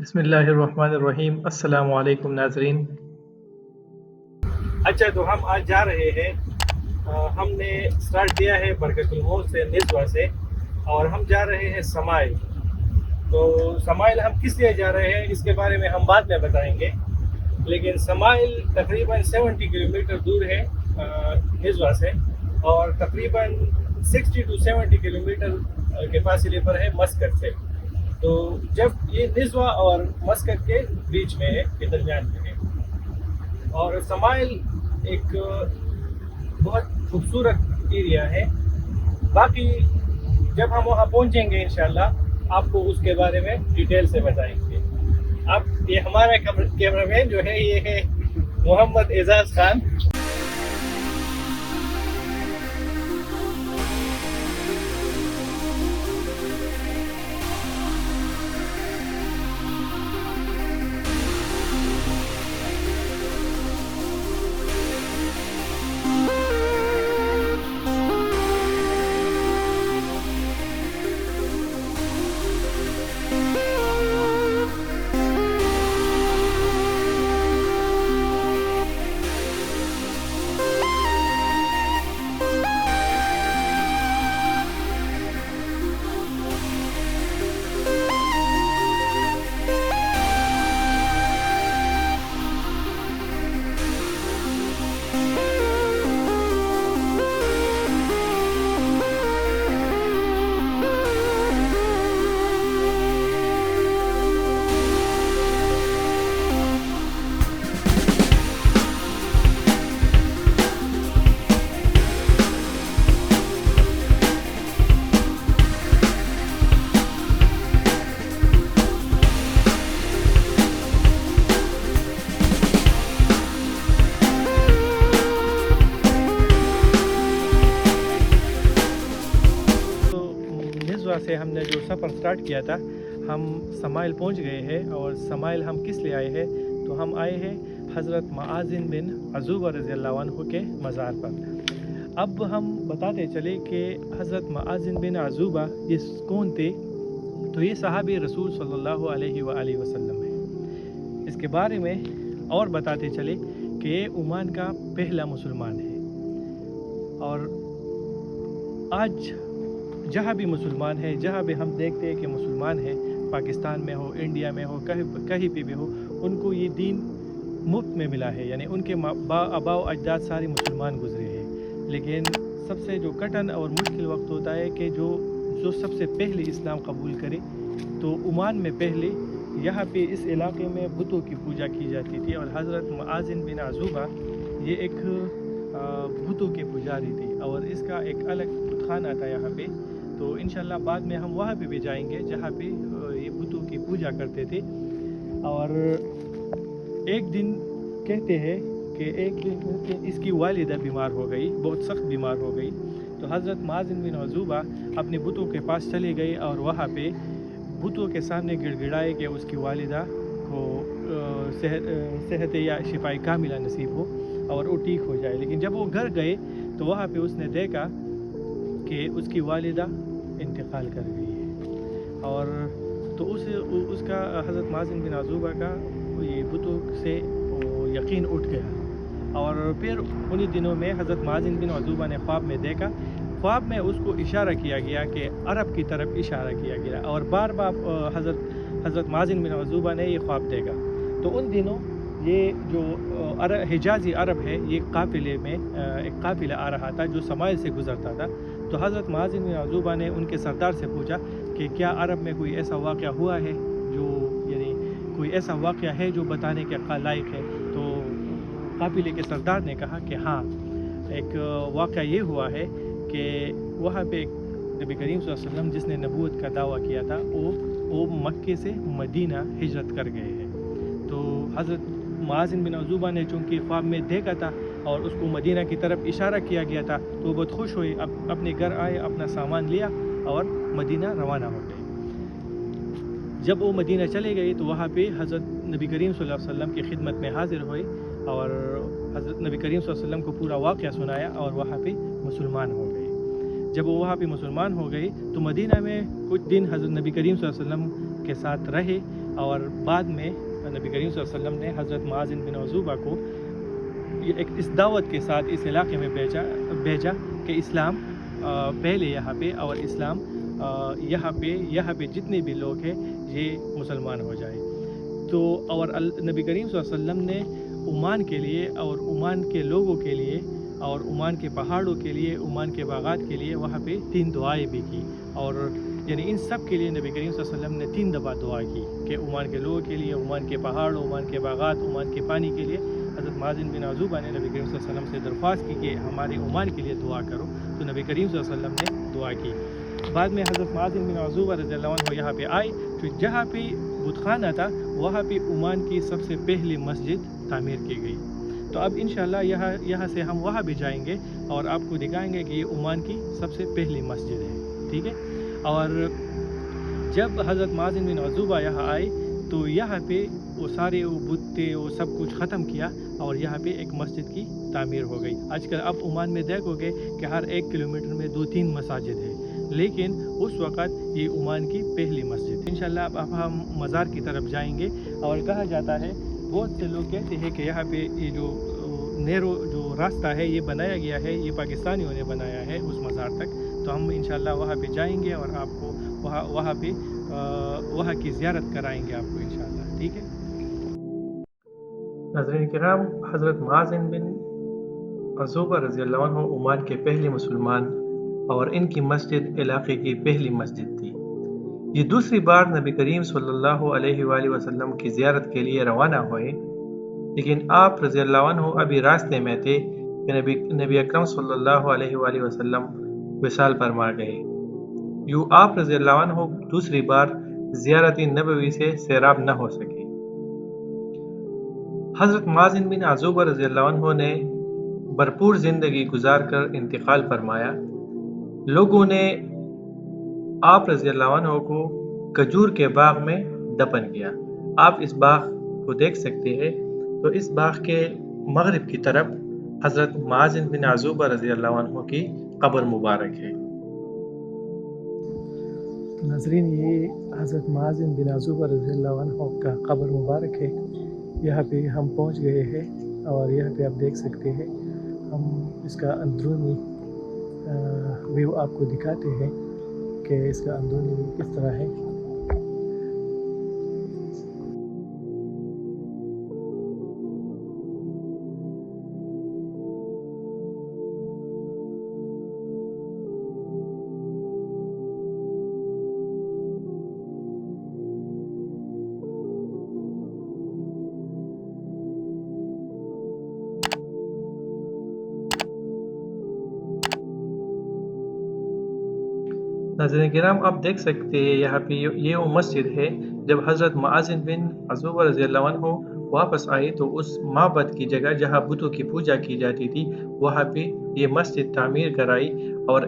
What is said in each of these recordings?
بسم اللہ الرحمن الرحیم۔ السلام علیکم ناظرین۔ اچھا، تو ہم آج جا رہے ہیں، ہم نے سٹارٹ کیا ہے برکت الموت سے، نزوہ سے، اور ہم جا رہے ہیں سمائل۔ تو سمائل ہم کس لیے جا رہے ہیں اس کے بارے میں ہم بعد میں بتائیں گے، لیکن سمائل تقریباً 70 کلومیٹر دور ہے نزوہ سے، اور تقریباً 60 to 70 کلومیٹر کے فاصلے پر ہے مسقط سے۔ تو جب یہ نزوہ اور مسقط کے بیچ میں ہے، کے درمیان میں ہے، اور سمائل ایک بہت خوبصورت ایریا ہے۔ باقی جب ہم وہاں پہنچیں گے انشاءاللہ آپ کو اس کے بارے میں ڈیٹیل سے بتائیں گے۔ اب یہ ہمارا کیمرہ مین جو ہے یہ ہے محمد اعزاز خان۔ سے ہم نے جو سفر سٹارٹ کیا تھا، ہم سمائل پہنچ گئے ہیں۔ اور سمائل ہم کس لیے آئے ہیں؟ تو ہم آئے ہیں حضرت معاذ بن عزوبہ رضی اللہ عنہ کے مزار پر۔ اب ہم بتاتے چلے کہ حضرت معاذ بن عزوبہ یہ کون تھے؟ تو یہ صحابی رسول صلی اللہ علیہ وآلہ وسلم ہے۔ اس کے بارے میں اور بتاتے چلے کہ یہ عمان کا پہلا مسلمان ہے، اور آج جہاں بھی مسلمان ہے، جہاں بھی ہم دیکھتے ہیں کہ مسلمان ہے، پاکستان میں ہو، انڈیا میں ہو، کہیں پہ بھی ہو، ان کو یہ دین مفت میں ملا ہے، یعنی ان کے آباء و اجداد سارے مسلمان گزرے ہیں۔ لیکن سب سے جو کٹھن اور مشکل وقت ہوتا ہے کہ جو سب سے پہلے اسلام قبول کرے، تو عمان میں پہلے یہاں پہ اس علاقے میں بتوں کی پوجا کی جاتی تھی، اور حضرت معاذ بن عزوبہ یہ ایک بتوں کے پجاری تھی، اور اس کا ایک الگ بت خانہ تھا یہاں پہ۔ تو انشاءاللہ بعد میں ہم وہاں پہ بھی جائیں گے جہاں پہ یہ بتوں کی پوجا کرتے تھے۔ اور ایک دن کہتے ہیں کہ اس کی والدہ بیمار ہو گئی، بہت سخت بیمار ہو گئی، تو حضرت معاذ بن عزوبہ اپنے بتوں کے پاس چلے گئے، اور وہاں پہ بتوں کے سامنے گڑ گڑائے کہ اس کی والدہ کو صحت یا شفاء کاملہ نصیب ہو اور وہ ٹھیک ہو جائے۔ لیکن جب وہ گھر گئے تو وہاں پہ اس نے دیکھا کہ اس کی والدہ انتقال کر گئی ہے، اور تو اس کا حضرت معاذ بن عزوبہ کا یہ بتوں سے یقین اٹھ گیا۔ اور پھر انہی دنوں میں حضرت معاذ بن عزوبہ نے خواب میں دیکھا، خواب میں اس کو اشارہ کیا گیا کہ عرب کی طرف اشارہ کیا گیا، اور بار بار حضرت معاذ بن عزوبہ نے یہ خواب دیکھا۔ تو ان دنوں یہ جو حجازی عرب ہے، یہ قافلے میں ایک قافلہ آ رہا تھا جو سمائل سے گزرتا تھا۔ تو حضرت معاذ بن عزوبہ نے ان کے سردار سے پوچھا کہ کیا عرب میں کوئی ایسا واقعہ ہوا ہے جو یعنی کوئی ایسا واقعہ ہے جو بتانے کے لائق ہے؟ تو قافلے کے سردار نے کہا کہ ہاں، ایک واقعہ یہ ہوا ہے کہ وہاں پہ ایک نبی کریم صلی اللہ علیہ وسلم جس نے نبوت کا دعویٰ کیا تھا، وہ مکے سے مدینہ ہجرت کر گئے ہیں۔ تو حضرت معاذ بن عزوبہ نے چونکہ خواب میں دیکھا تھا اور اس کو مدینہ کی طرف اشارہ کیا گیا تھا، تو وہ بہت خوش ہوئے، اپنے گھر آئے، اپنا سامان لیا اور مدینہ روانہ ہو گئے۔ جب وہ مدینہ چلے گئے تو وہاں پہ حضرت نبی کریم صلی اللہ علیہ وسلم کی خدمت میں حاضر ہوئے، اور حضرت نبی کریم صلی اللہ علیہ وسلم کو پورا واقعہ سنایا، اور وہاں پہ مسلمان ہو گئے۔ جب وہ وہاں پہ مسلمان ہو گئے تو مدینہ میں کچھ دن حضرت نبی کریم صلی اللہ علیہ وسلم کے ساتھ رہے، اور بعد میں نبی کریم صلی اللہ علیہ وسلم نے حضرت معاذ بن عزوبہ کو ایک اس دعوت کے ساتھ اس علاقے میں بھیجا کہ اسلام پہلے یہاں پہ، اور اسلام یہاں پہ جتنے بھی لوگ ہیں یہ مسلمان ہو جائے. تو اور نبی کریم صلی اللہ علیہ وسلم نے عمان کے لیے اور عمان کے لوگوں کے لیے اور عمان کے پہاڑوں کے لیے، عمان کے باغات کے لیے وہاں پہ 3 دعائیں بھی کی. اور یعنی ان سب کے لیے نبی کریم صلی اللہ علیہ وسلم نے 3 دفعہ دعا کی کہ عمان کے لوگوں کے لیے، عمان کے پہاڑ، عمان کے باغات، عمان کے پانی کے لیے. حضرت معاذ بن عزوبہ نے نبی کریم صلی اللہ علیہ وسلم سے درخواست کی کہ ہمارے عمان کے لیے دعا کرو، تو نبی کریم صلی اللہ علیہ وسلم نے دعا کی. بعد میں حضرت معاذ بن عزوبہ رضی اللہ عنہ یہاں پہ آئے، تو جہاں پہ بت خانہ تھا وہاں پہ عمان کی سب سے پہلی مسجد تعمیر کی گئی. تو اب انشاءاللہ یہاں سے ہم وہاں بھی جائیں گے اور آپ کو دکھائیں گے کہ یہ عمان کی سب سے پہلی مسجد ہے. ٹھیک ہے. اور جب حضرت معاذ بن عزوبہ یہاں آئے تو یہاں پہ وہ سارے وہ بتیں وہ سب کچھ ختم کیا اور یہاں پہ ایک مسجد کی تعمیر ہو گئی. آج کل آپ عمان میں دیکھو گے کہ ہر 1 کلومیٹر میں 2-3 مساجد ہیں، لیکن اس وقت یہ عمان کی پہلی مسجد. انشاءاللہ اب ہم مزار کی طرف جائیں گے. اور کہا جاتا ہے، بہت سے لوگ کہتے ہیں کہ یہاں پہ یہ جو نیرو جو راستہ ہے یہ بنایا گیا ہے، یہ پاکستانیوں نے بنایا ہے اس مزار تک. تو ہم انشاءاللہ وہاں پہ جائیں گے اور آپ کو وہاں کی زیارت کرائیں گے آپ کو انشاءاللہ. ٹھیک ہے. ناظرین کرام، حضرت معاذ بن عزوبہ رضی اللہ عنہ عمان کے پہلے مسلمان اور ان کی مسجد علاقے کی پہلی مسجد تھی. یہ دوسری بار نبی کریم صلی اللہ علیہ وآلہ وسلم کی زیارت کے لیے روانہ ہوئے، لیکن آپ رضی اللہ عنہ ابھی راستے میں تھے کہ نبی اکرم صلی اللہ علیہ وآلہ وسلم وصال فرما گئے. یوں آپ رضی اللہ عنہ دوسری بار زیارت نبوی سے سیراب نہ ہو سکے. حضرت معاذ بن عزوبہ رضی اللہ عنہ نے بھرپور زندگی گزار کر انتقال فرمایا. لوگوں نے آپ رضی اللہ عنہ کو کھجور کے باغ میں دفن کیا. آپ اس باغ کو دیکھ سکتے ہیں. تو اس باغ کے مغرب کی طرف حضرت معاذ بن عزوبہ رضی اللہ عنہ کی قبر مبارک ہے. ناظرین، یہ حضرت معاذ بن عزوبہ رضی اللہ عنہ کا قبر مبارک ہے. یہاں پہ ہم پہنچ گئے ہیں اور یہاں پہ آپ دیکھ سکتے ہیں. ہم اس کا اندرونی ویو آپ کو دکھاتے ہیں کہ اس کا اندرونی ویو کس طرح ہے. ناظرین کرام، آپ دیکھ سکتے ہیں یہاں پہ یہ وہ مسجد ہے. جب حضرت معاذ بن عزوبہ رضی اللہ عنہ واپس آئے تو اس معبد کی جگہ جہاں بتوں کی پوجا کی جاتی تھی وہاں پہ یہ مسجد تعمیر کرائی اور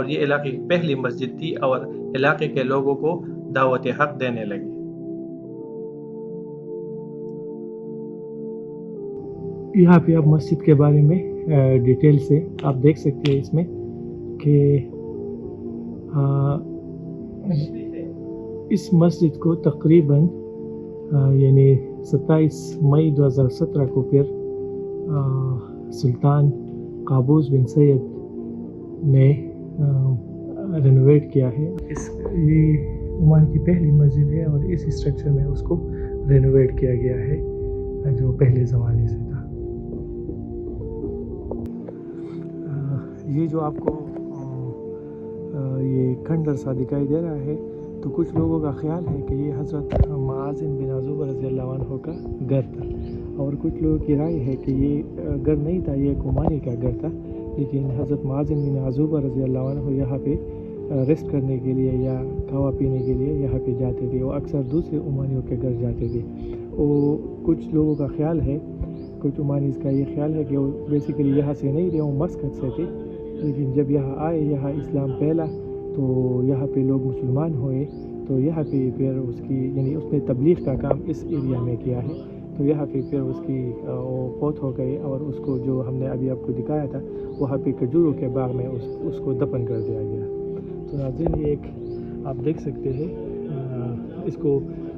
یہ علاقے کی پہلی مسجد تھی اور علاقے کے لوگوں کو دعوت حق دینے لگے. یہاں پہ آپ مسجد کے بارے میں ڈیٹیل سے آپ دیکھ سکتے ہیں اس میں کہ اس مسجد کو تقریباً یعنی 27 مئی 2017 کو پھر سلطان قابوس بن سید نے رینوویٹ کیا ہے. یہ عمان کی پہلی مسجد ہے اور اس اسٹرکچر میں اس کو رینوویٹ کیا گیا ہے جو پہلے زمانے سے تھا. یہ جو آپ کو یہ کھنڈر سا دکھائی دے رہا ہے تو کچھ لوگوں کا خیال ہے کہ یہ حضرت معاذ بن عزوبہ رضی اللہ عنہ کا گھر تھا، اور کچھ لوگوں کی رائے ہے کہ یہ گھر نہیں تھا، یہ ایک عمانی کا گھر تھا. لیکن حضرت معاذ بن عزوبہ رضی اللہ عنہ یہاں پہ ریسٹ کرنے کے لیے یا کھانا پینے کے لیے یہاں پہ جاتے تھے. وہ اکثر دوسرے عمانیوں کے گھر جاتے تھے. وہ کچھ لوگوں کا خیال ہے، کچھ عمانیز کا یہ خیال ہے کہ وہ بیسیکلی یہاں سے نہیں تھے، وہ مسقط سے تھے. لیکن جب یہاں آئے، یہاں اسلام پھیلا تو یہاں پہ لوگ مسلمان ہوئے، تو یہاں پہ پھر اس کی یعنی اس نے تبلیغ کا کام اس ایریا میں کیا ہے. تو یہاں پہ پھر اس کی وہ فوت ہو گئے اور اس کو جو ہم نے ابھی آپ کو دکھایا تھا وہاں پہ کھجوروں کے باغ میں اس کو دفن کر دیا گیا. تو ناظرین، یہ ایک آپ دیکھ سکتے ہیں اس کو